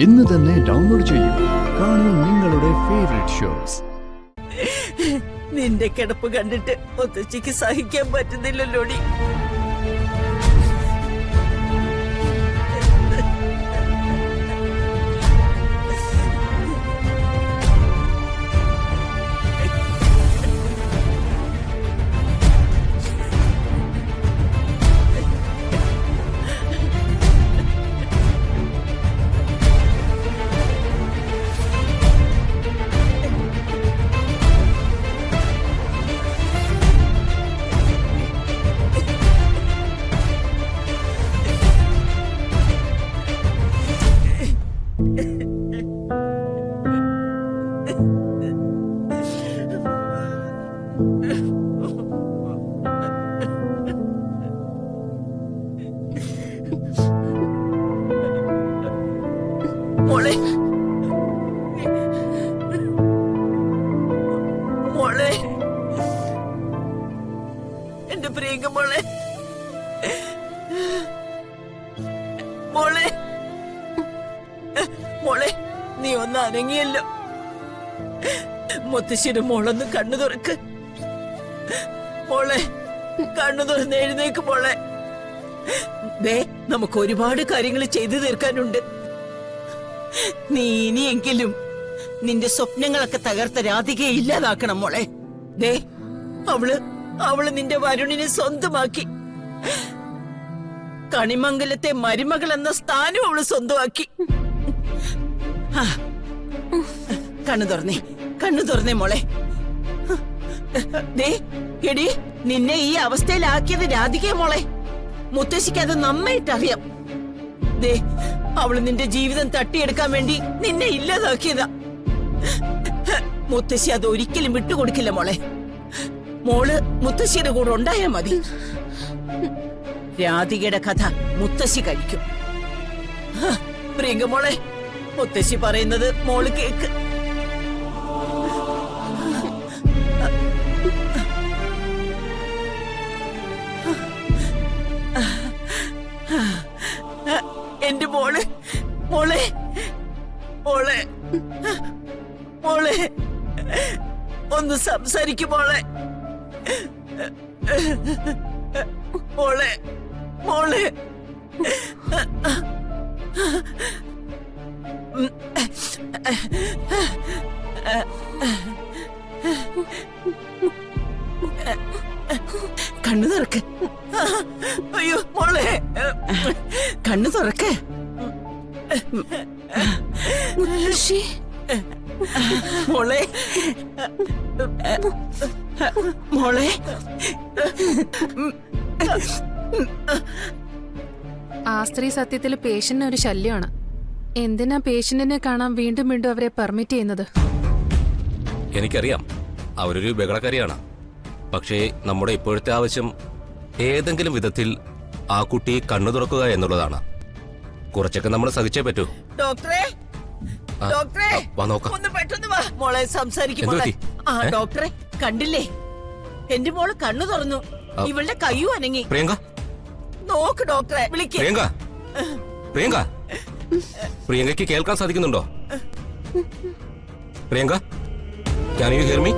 ഇന്ന് തന്നെ ഡൗൺലോഡ് ചെയ്യൂ. കാണൂ നിങ്ങളുടെ ഫേവറേറ്റ് ഷോസ്. നിന്റെ കിടപ്പ് കണ്ടിട്ട് ഒത്തച്ചിക്ക് സഹിക്കാൻ പറ്റുന്നില്ലല്ലോടി. മോളെ മോളെ എന്റെ പ്രിയങ്ക മോളെ മോളെ മോളെ നീ ഒന്ന് അനങ്ങിയല്ലോ. മുത്തശ്ശിയുടെ മോളൊന്ന് കണ്ണു തുറക്ക് മോളെ. കണ്ണു തുറന്ന് എഴുന്നേക്ക് മോളെ. ദേ നമുക്ക് ഒരുപാട് കാര്യങ്ങൾ ചെയ്തു തീർക്കാനുണ്ട്. നീ ഇനിയെങ്കിലും നിന്റെ സ്വപ്നങ്ങളൊക്കെ തകർത്ത രാധികയെ ഇല്ലാതാക്കണം മോളെ. ദേ അവള് നിന്റെ വരുണിനെ സ്വന്തമാക്കി. കണിമംഗലത്തെ മരുമകൾ എന്ന സ്ഥാനം അവള് സ്വന്തമാക്കി. കണ്ണു തുറന്നേ മോളെ. ദേ എടി, നിന്നെ ഈ അവസ്ഥയിലാക്കിയത് രാധികയെ മോളെ. മുത്തശ്ശിക്ക് അത് നന്നായിട്ടറിയാം. ദേ അവള് നിന്റെ ജീവിതം തട്ടിയെടുക്കാൻ വേണ്ടി നിന്നെ ഇല്ലാതാക്കിയതാ. മുത്തശ്ശി അത് ഒരിക്കലും വിട്ടുകൊടുക്കില്ല മോളെ. മോള് മുത്തശ്ശിയുടെ കൂടെ ഉണ്ടായാ മതി. രാധികയുടെ കഥ മുത്തശ്ശി കഴിക്കും. പ്രിയങ്ക മോളെ, മുത്തശ്ശി പറയുന്നത് മോള് കേക്ക്. എന്റെ മോളെ മോളെ മോളെ മോളെ ഒന്ന് സംസാരിക്കും മോളെ. മോളെ മോളെ കണ്ണു തുറക്ക്. അയ്യോ മോളെ, കണ്ണു തുറക്ക്. മോളെ മോളെ ആ സ്ത്രീ സത്യത്തിൽ പേഷ്യന്റിന് ഒരു ശല്യമാണ്. എന്തിനാ പേഷ്യന്റിനെ കാണാൻ വീണ്ടും വീണ്ടും അവരെ പെർമിറ്റ് ചെയ്യുന്നത്? എനിക്കറിയാം, അവരൊരു ബഹളക്കാരിയാണ്. പക്ഷേ നമ്മുടെ ഇപ്പോഴത്തെ ആവശ്യം ഏതെങ്കിലും വിധത്തിൽ ആ കുട്ടിയെ കണ്ണു തുറക്കുക എന്നുള്ളതാണ്. കുറച്ചൊക്കെ നമ്മൾ സഹിച്ചേ പറ്റൂ. ഡോക്ടറെ ഡോക്ടറെ ഒന്ന് പെട്ടെന്ന് വാ മോളെ. സംസാരിക്കും മോളെ. ഡോക്ടറെ കണ്ടില്ലേ, എന്റെ മോള് കണ്ണു തുറന്നു. ഇവളുടെ കയ്യും അനങ്ങി. പ്രിയങ്ക നോക്ക് ഡോക്ടറെ, വിളിക്ക്. പ്രിയങ്ക പ്രിയങ്കയ്ക്ക് കേൾക്കാൻ സാധിക്കുന്നുണ്ടോ? Priyanka, can you here me?